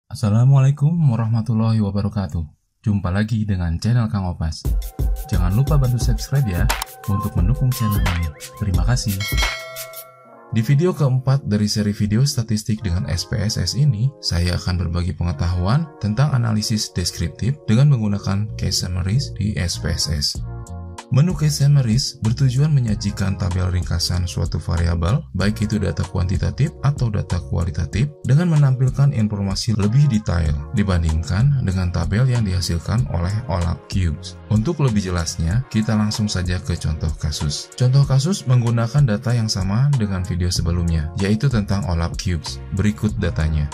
Assalamualaikum warahmatullahi wabarakatuh. Jumpa lagi dengan channel Kang Opas. Jangan lupa bantu subscribe ya untuk mendukung channel ini. Terima kasih. Di video keempat dari seri video statistik dengan SPSS ini, saya akan berbagi pengetahuan tentang analisis deskriptif dengan menggunakan case summaries di SPSS. Menu case summaries bertujuan menyajikan tabel ringkasan suatu variabel, baik itu data kuantitatif atau data kualitatif, dengan menampilkan informasi lebih detail dibandingkan dengan tabel yang dihasilkan oleh OLAP Cubes. Untuk lebih jelasnya, kita langsung saja ke contoh kasus. Contoh kasus menggunakan data yang sama dengan video sebelumnya, yaitu tentang OLAP Cubes. Berikut datanya.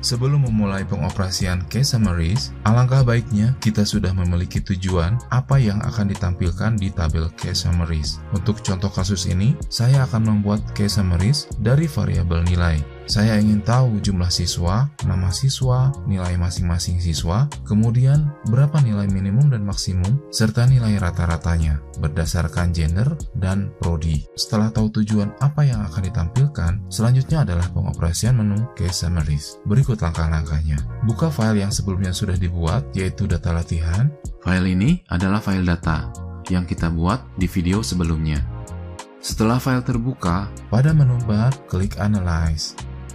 Sebelum memulai pengoperasian case summaries, alangkah baiknya kita sudah memiliki tujuan apa yang akan ditampilkan di tabel case summaries. Untuk contoh kasus ini, saya akan membuat case summaries dari variabel nilai. Saya ingin tahu jumlah siswa, nama siswa, nilai masing-masing siswa, kemudian berapa nilai minimum dan maksimum, serta nilai rata-ratanya berdasarkan gender dan prodi. Setelah tahu tujuan apa yang akan ditampilkan, selanjutnya adalah pengoperasian menu case summaries. Berikut langkah-langkahnya. Buka file yang sebelumnya sudah dibuat, yaitu data latihan. File ini adalah file data yang kita buat di video sebelumnya. Setelah file terbuka, pada menu bar klik Analyze,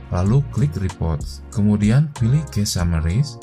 lalu klik Reports, kemudian pilih Case Summaries,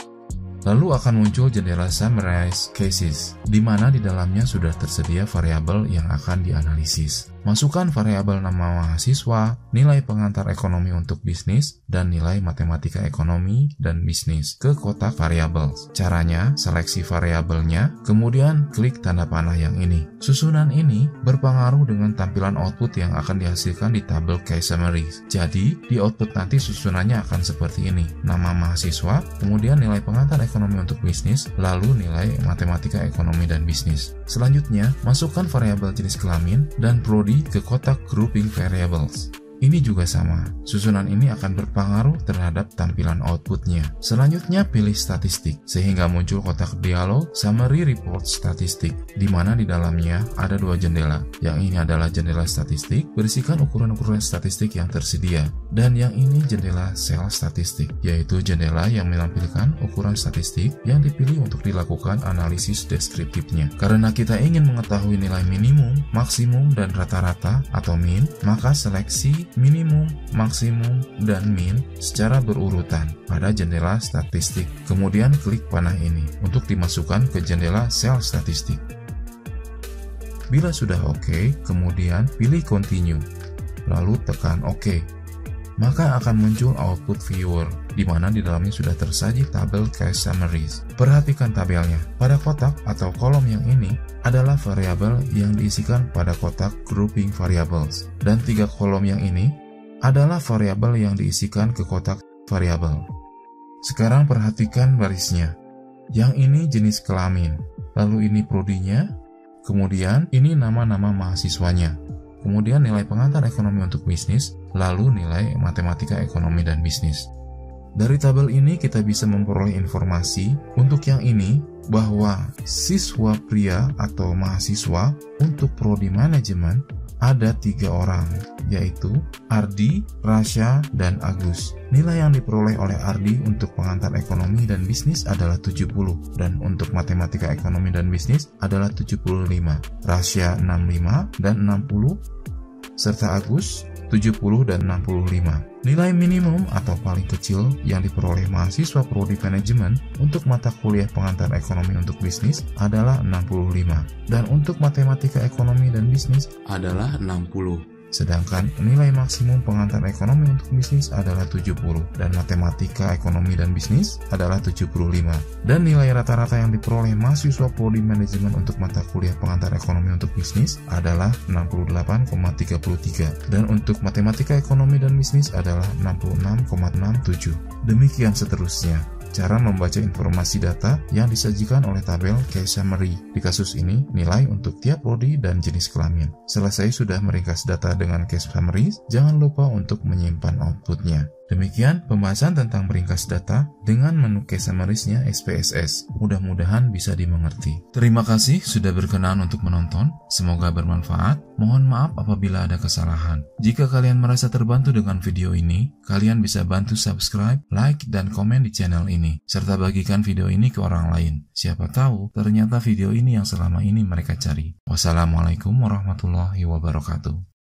lalu akan muncul jendela Summarize Cases, di mana di dalamnya sudah tersedia variabel yang akan dianalisis. Masukkan variabel nama mahasiswa, nilai pengantar ekonomi untuk bisnis, dan nilai matematika ekonomi dan bisnis ke kotak variabel. Caranya, seleksi variabelnya, kemudian klik tanda panah yang ini. Susunan ini berpengaruh dengan tampilan output yang akan dihasilkan di tabel case summaries. Jadi, di output nanti susunannya akan seperti ini. Nama mahasiswa, kemudian nilai pengantar ekonomi untuk bisnis, lalu nilai matematika ekonomi dan bisnis. Selanjutnya, masukkan variabel jenis kelamin dan prodi ke kotak grouping variables. Ini juga sama, susunan ini akan berpengaruh terhadap tampilan outputnya. Selanjutnya pilih statistik, sehingga muncul kotak dialog Summary Report Statistik, di mana di dalamnya ada dua jendela. Yang ini adalah jendela statistik, berisikan ukuran-ukuran statistik yang tersedia. Dan yang ini jendela sel statistik, yaitu jendela yang menampilkan ukuran statistik yang dipilih untuk dilakukan analisis deskriptifnya. Karena kita ingin mengetahui nilai minimum, maksimum, dan rata-rata atau min, maka seleksi minimum, maksimum, dan min secara berurutan pada jendela statistik. Kemudian klik panah ini untuk dimasukkan ke jendela sel statistik. Bila sudah oke, kemudian pilih continue, lalu tekan OK. Maka akan muncul output viewer, di mana di dalamnya sudah tersaji tabel case summaries. Perhatikan tabelnya. Pada kotak atau kolom yang ini adalah variabel yang diisikan pada kotak grouping variables, dan tiga kolom yang ini adalah variabel yang diisikan ke kotak variabel. Sekarang perhatikan barisnya. Yang ini jenis kelamin, lalu ini prodinya, kemudian ini nama-nama mahasiswanya, kemudian nilai pengantar ekonomi untuk bisnis, lalu nilai matematika ekonomi dan bisnis. Dari tabel ini kita bisa memperoleh informasi untuk yang ini bahwa siswa pria atau mahasiswa untuk prodi manajemen ada 3 orang, yaitu Ardi, Rasya, dan Agus. Nilai yang diperoleh oleh Ardi untuk pengantar ekonomi dan bisnis adalah 70, dan untuk matematika ekonomi dan bisnis adalah 75, Rasya 65 dan 60, serta Agus 70 dan 65. Nilai minimum atau paling kecil yang diperoleh mahasiswa prodi manajemen untuk mata kuliah pengantar ekonomi untuk bisnis adalah 65, dan untuk matematika ekonomi dan bisnis adalah 60. Sedangkan nilai maksimum pengantar ekonomi untuk bisnis adalah 70, dan matematika ekonomi dan bisnis adalah 75. Dan nilai rata-rata yang diperoleh mahasiswa prodi manajemen untuk mata kuliah pengantar ekonomi untuk bisnis adalah 68,33, dan untuk matematika ekonomi dan bisnis adalah 66,67. Demikian seterusnya cara membaca informasi data yang disajikan oleh tabel case summary. Di kasus ini, nilai untuk tiap prodi dan jenis kelamin. Selesai sudah meringkas data dengan case summary, jangan lupa untuk menyimpan outputnya. Demikian pembahasan tentang meringkas data dengan menu case summaries-nya SPSS. Mudah-mudahan bisa dimengerti. Terima kasih sudah berkenan untuk menonton. Semoga bermanfaat. Mohon maaf apabila ada kesalahan. Jika kalian merasa terbantu dengan video ini, kalian bisa bantu subscribe, like, dan komen di channel ini. Serta bagikan video ini ke orang lain. Siapa tahu ternyata video ini yang selama ini mereka cari. Wassalamualaikum warahmatullahi wabarakatuh.